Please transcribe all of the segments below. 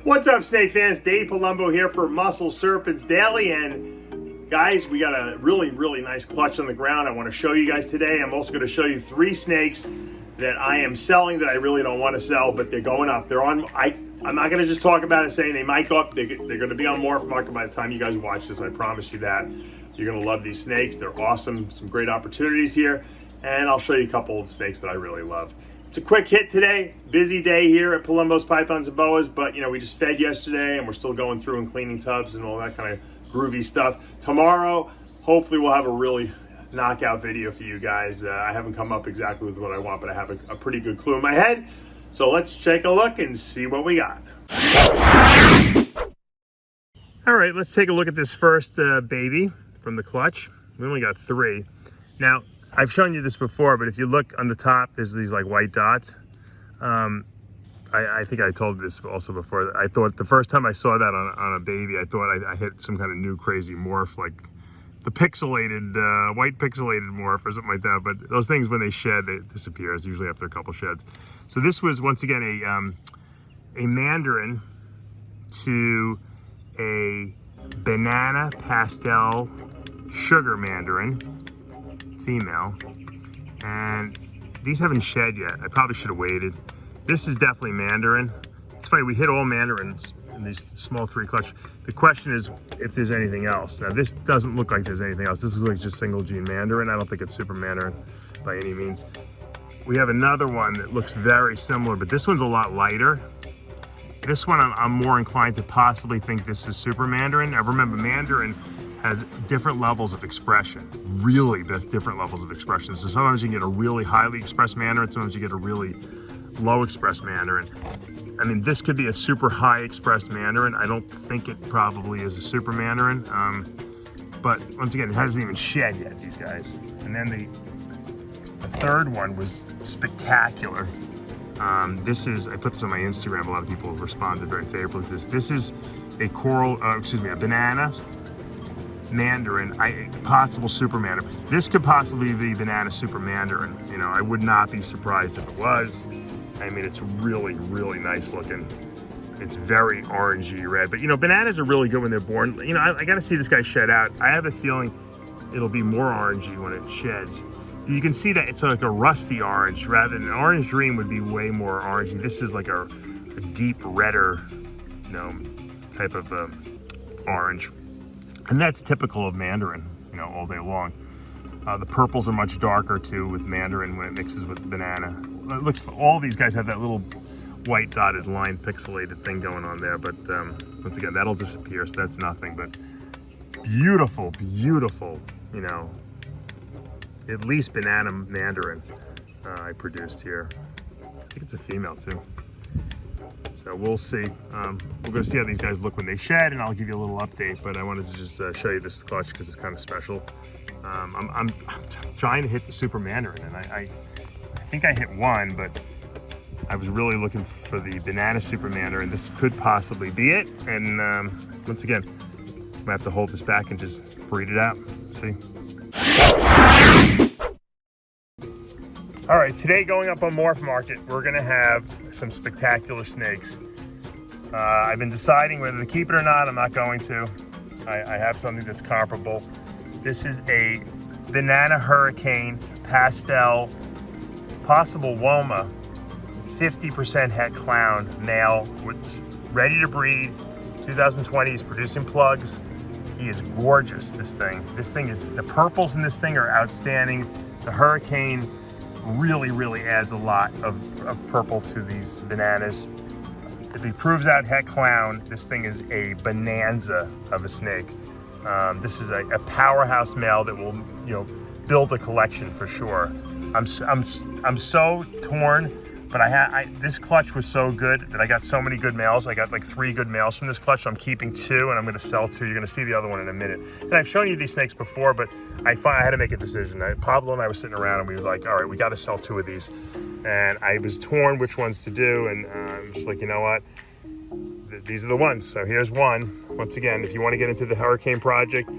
What's up, snake fans? Dave Palumbo here for Muscle Serpents Daily, and guys, we got a really nice clutch on the ground I want to show you guys today. I'm also going to show you 3 snakes that I am selling that I really don't want to sell, but they're going up. They're on. I'm not going to just talk about it saying they might go up. They're going to be on Morph Market by the time you guys watch this. I promise you that. You're going to love these snakes. They're awesome. Some great opportunities here, and I'll show you a couple of snakes that I really love. It's a quick hit today. Busy day here at Palumbo's Pythons and Boas, but you know, we just fed yesterday and we're still going through and cleaning tubs and all that kind of groovy stuff. Tomorrow, hopefully we'll have a really knockout video for you guys. I haven't come up exactly with what I want, but I have a pretty good clue in my head. So let's take a look and see what we got. All right, let's take a look at this first baby from the clutch. We only got 3. Now, I've shown you this before, but if you look on the top, there's these like white dots. I think I told this also before. I thought the first time I saw that on a baby, I thought I hit some kind of new crazy morph, like the pixelated, white pixelated morph or something like that. But those things, when they shed, it disappears, usually after a couple sheds. So this was, once again, a Mandarin to a Banana Pastel Sugar Mandarin, female, and these haven't shed yet. I probably should have waited. This is definitely Mandarin. It's funny, we hit all Mandarins in these small 3 clutch. The question is if there's anything else. Now this doesn't look like there's anything else. This looks like just single gene Mandarin. I don't think it's super Mandarin by any means. We have another one that looks very similar, but this one's a lot lighter. This one I'm more inclined to possibly think this is super Mandarin. Now remember, Mandarin has different levels of expression, really different levels of expression. So sometimes you can get a really highly expressed Mandarin, sometimes you get a really low expressed Mandarin. I mean, this could be a super high expressed Mandarin. I don't think it probably is a super Mandarin, but once again, it hasn't even shed yet, these guys. And then the third one was spectacular. This is, I put this on my Instagram, a lot of people have responded very favorably to this. This is a a banana Mandarin, possible super Mandarin. This could possibly be Banana Super Mandarin. You know, I would not be surprised if it was. I mean, it's really nice looking. It's very orangey red, but you know, bananas are really good when they're born. You know, I got to see this guy shed out. I have a feeling it'll be more orangey when it sheds. You can see that it's like a rusty orange rather than an orange dream would be way more orangey. This is like a deep redder, you know, type of orange. And that's typical of Mandarin, you know, all day long. The purples are much darker too with Mandarin when it mixes with the banana. It looks, all these guys have that little white dotted line pixelated thing going on there, but once again, that'll disappear, so that's nothing. But beautiful, you know, at least banana Mandarin I produced here. I think it's a female too. So we'll see. We're going to see how these guys look when they shed, and I'll give you a little update. But I wanted to just show you this clutch because it's kind of special. I'm trying to hit the Super Mandarin, and I think I hit one, but I was really looking for the Banana Super Mandarin. This could possibly be it. And once again, I'm going to have to hold this back and just breed it out. See? All right, today going up on Morph Market, we're gonna have some spectacular snakes. I've been deciding whether to keep it or not. I'm not going to. I have something that's comparable. This is a Banana Hurricane Pastel, possible Woma, 50% het clown, male, with ready to breed, 2020, he's producing plugs. He is gorgeous, this thing. This thing is, the purples in this thing are outstanding. The Hurricane really adds a lot of purple to these bananas. If he proves out het clown, this thing is a bonanza of a snake. This is a powerhouse male that will, you know, build a collection for sure. I'm so torn, but this clutch was so good that I got so many good males. I got like 3 good males from this clutch, so I'm keeping 2 and I'm gonna sell 2. You're gonna see the other one in a minute. And I've shown you these snakes before, but I had to make a decision. Pablo and I were sitting around and we were like, all right, we gotta sell 2 of these. And I was torn which ones to do, and I'm just like, you know what? These are the ones. So here's one. Once again, if you wanna get into the Hurricane project,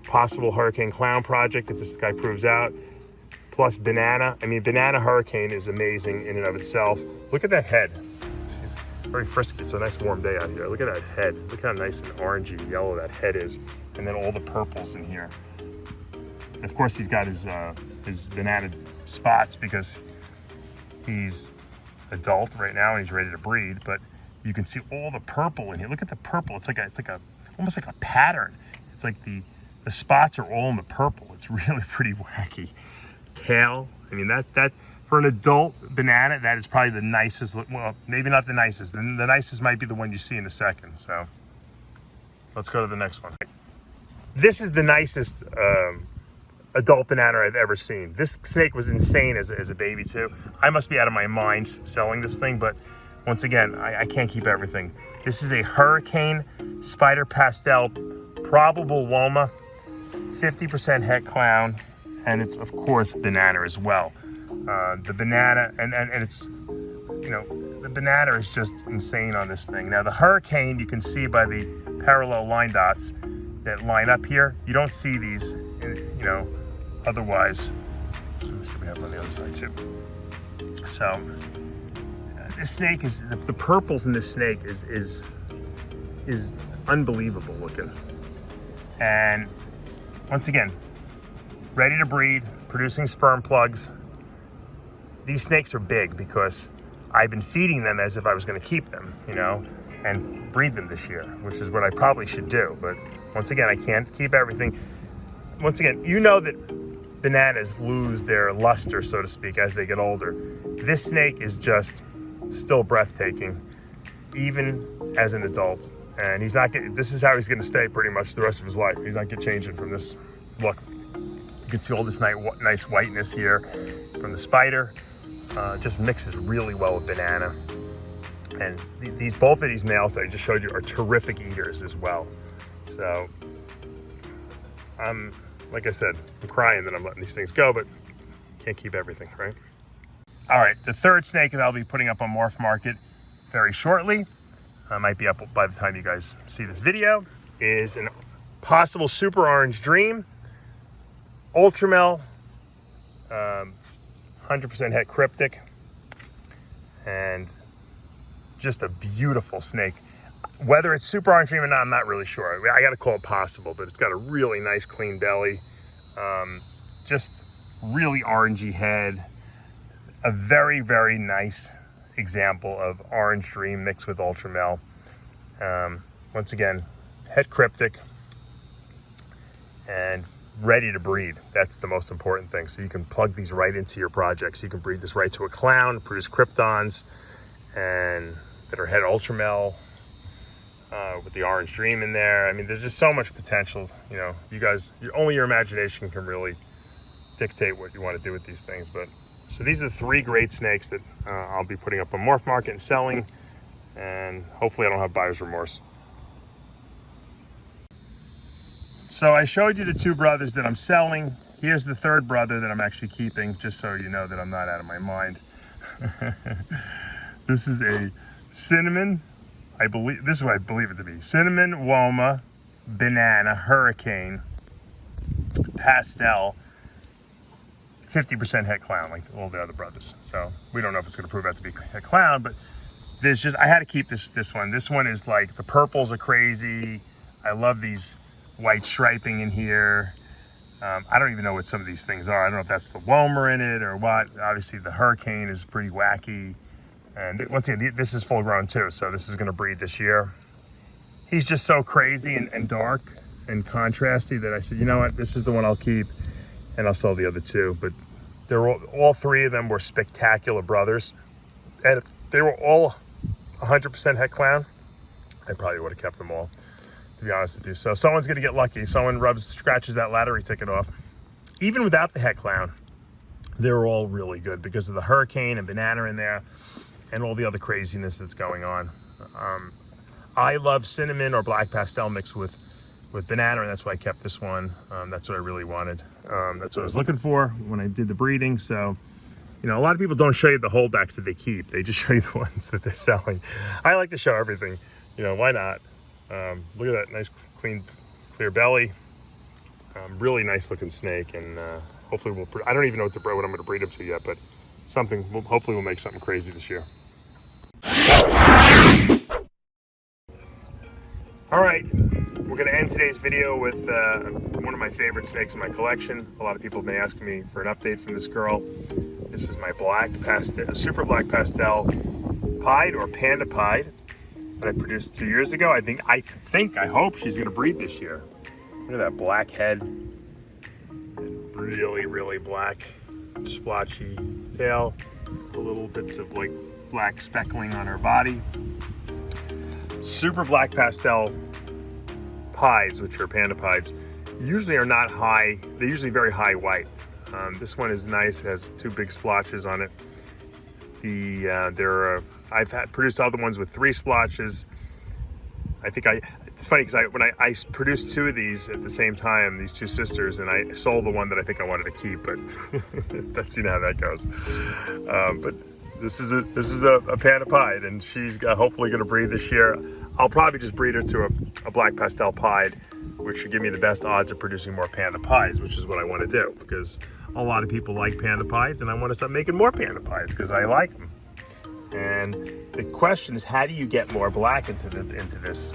possible Hurricane Clown project, if this guy proves out, plus Banana. I mean, Banana Hurricane is amazing in and of itself. Look at that head. very frisky. It's a nice warm day out here. Look at that head. Look how nice and orangey yellow that head is. And then all the purples in here. And of course, he's got his banana spots because he's adult right now and he's ready to breed. But you can see all the purple in here. Look at the purple. It's like almost like a pattern. It's like the spots are all in the purple. It's really pretty wacky. Tail. I mean, that for an adult banana, that is probably the nicest. Well, maybe not the nicest. The nicest might be the one you see in a second. So let's go to the next one. This is the nicest adult banana I've ever seen. This snake was insane as a baby too. I must be out of my mind selling this thing, but once again, I can't keep everything. This is a Hurricane Spider Pastel Probable Woma, 50% het clown, and it's of course banana as well. The banana, and it's, you know, the banana is just insane on this thing. Now the Hurricane, you can see by the parallel line dots that line up here. You don't see these, you know, otherwise. Let me see if we have it on the other side too. So this snake is, the purples in this snake is unbelievable looking. And once again, ready to breed, producing sperm plugs. These snakes are big because I've been feeding them as if I was going to keep them, you know, and breed them this year, which is what I probably should do. But once again, I can't keep everything. Once again, you know that bananas lose their luster, so to speak, as they get older. This snake is just still breathtaking, even as an adult. And he's not getting, this is how he's going to stay pretty much the rest of his life. He's not changing from this look. You can see all this nice whiteness here from the spider. Just mixes really well with banana. And both of these males that I just showed you are terrific eaters as well. So like I said, I'm crying that I'm letting these things go, but can't keep everything, right? All right, the third snake that I'll be putting up on Morph Market very shortly, might be up by the time you guys see this video, is an possible Super Orange Dream, Ultramel, 100% het cryptic, and just a beautiful snake. Whether it's Super Orange Dream or not, I'm not really sure. I got to call it possible, but it's got a really nice clean belly, just really orangey head, a very, very nice example of Orange Dream mixed with Ultramel. Once again, het cryptic and ready to breed. That's the most important thing. So you can plug these right into your projects. You can breed this right to a clown, produce kryptons, and that are het Ultramel with the Orange Dream in there. I mean, there's just so much potential. You know, you guys, only your imagination can really dictate what you want to do with these things. But so these are the three great snakes that I'll be putting up on Morph Market and selling, and hopefully I don't have buyer's remorse. So I showed you the two brothers that I'm selling. Here's the third brother that I'm actually keeping, just so you know that I'm not out of my mind. This is a cinnamon, this is what I believe it to be. Cinnamon, Woma, Banana, Hurricane, Pastel, 50% het clown, like all the other brothers. So we don't know if it's gonna prove out to be a clown, but there's just, I had to keep this one. This one is like, the purples are crazy. I love these white striping in here. I don't even know what some of these things are. I don't know if that's the Woma in it or what. Obviously the Hurricane is pretty wacky. And once again, this is full grown too, so this is gonna breed this year. He's just so crazy and dark and contrasty that I said, you know what, this is the one I'll keep, and I'll sell the other two. But they're all three of them were spectacular brothers. And if they were all 100% het clown, I probably would have kept them all, to be honest with you. So someone's gonna get lucky. Someone scratches that lottery ticket off. Even without the het clown, they're all really good because of the Hurricane and Banana in there and all the other craziness that's going on. I love cinnamon or black pastel mixed with banana, and that's why I kept this one. That's what I really wanted. That's what I was looking for when I did the breeding. So, you know, a lot of people don't show you the holdbacks that they keep. They just show you the ones that they're selling. I like to show everything. You know, why not? Look at that nice, clean, clear belly. Really nice looking snake, and hopefully I don't even know what I'm going to breed him to yet, but hopefully we'll make something crazy this year. All right, we're gonna end today's video with one of my favorite snakes in my collection. A lot of people have been asking me for an update from this girl. This is my super black pastel pied or Panda Pied that I produced 2 years ago. I hope she's gonna breed this year. Look at that black head. Really, really black, splotchy tail. The little bits of like black speckling on her body. Super black pastel pies, which are Panda Pies, usually are not high. They're usually very high white. This one is nice. It has 2 big splotches on it. I've produced other ones with 3 splotches. It's funny because when I produced 2 of these at the same time, these 2 sisters, and I sold the one that I think I wanted to keep, but that's, you know how that goes. But this is a Panda Pied, and she's hopefully going to breed this year. I'll probably just breed her to a black pastel pied, which should give me the best odds of producing more Panda Pies, which is what I want to do, because a lot of people like Panda Pies, and I want to start making more Panda Pies because I like them. And the question is, how do you get more black into this?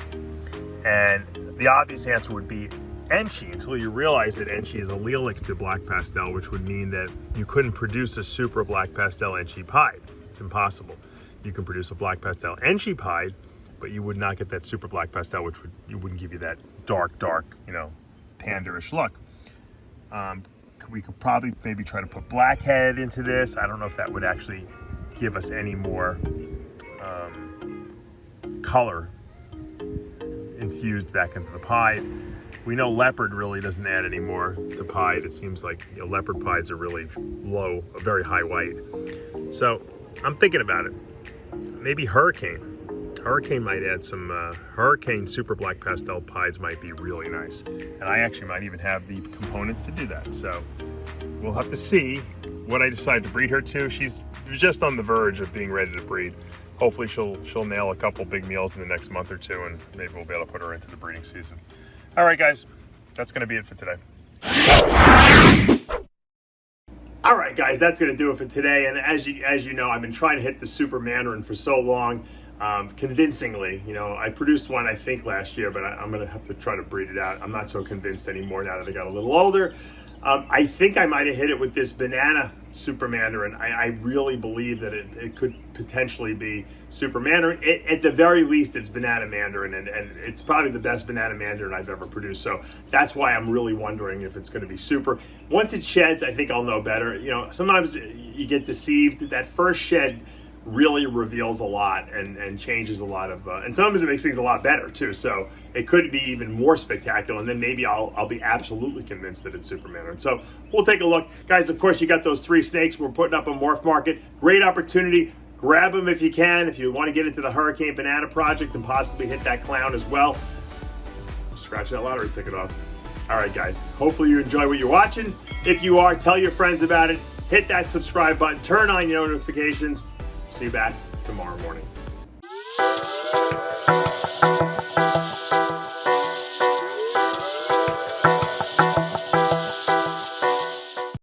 And the obvious answer would be Enchi, until you realize that Enchi is allelic to black pastel, which would mean that you couldn't produce a super black pastel Enchi pied. It's impossible. You can produce a black pastel Enchi pied, but you would not get that super black pastel, which wouldn't give you that dark, you know, panda-ish look. We could probably maybe try to put blackhead into this. I don't know if that would actually give us any more color infused back into the pied. We know leopard really doesn't add any more to pied. It seems like, you know, leopard pieds are really low, a very high white. So I'm thinking about it. Maybe hurricane. Hurricane might add some, Hurricane super black pastel pieds might be really nice. And I actually might even have the components to do that. So we'll have to see what I decide to breed her to. She's just on the verge of being ready to breed. Hopefully she'll nail a couple big meals in the next month or 2, and maybe we'll be able to put her into the breeding season. All right, guys, that's gonna be it for today. All right, guys, that's gonna do it for today. And as you know, I've been trying to hit the Super Mandarin for so long, convincingly. You know, I produced one, I think, last year, but I'm gonna have to try to breed it out. I'm not so convinced anymore now that I got a little older. I think I might have hit it with this Banana Super Mandarin. I really believe that it could potentially be Super Mandarin. At the very least, it's Banana Mandarin, and it's probably the best Banana Mandarin I've ever produced. So that's why I'm really wondering if it's going to be Super. Once it sheds, I think I'll know better. You know, sometimes you get deceived. That first shed really reveals a lot and changes a lot of, and sometimes it makes things a lot better too. So it could be even more spectacular, and then maybe I'll be absolutely convinced that it's Super Mandarin. So we'll take a look, guys. Of course, you got those 3 snakes we're putting up on Morph Market. Great opportunity. Grab them if you can. If you want to get into the Hurricane Banana project and possibly hit that clown as well, scratch that lottery ticket off. All right, guys. Hopefully you enjoy what you're watching. If you are, tell your friends about it. Hit that subscribe button. Turn on your notifications. See you back tomorrow morning.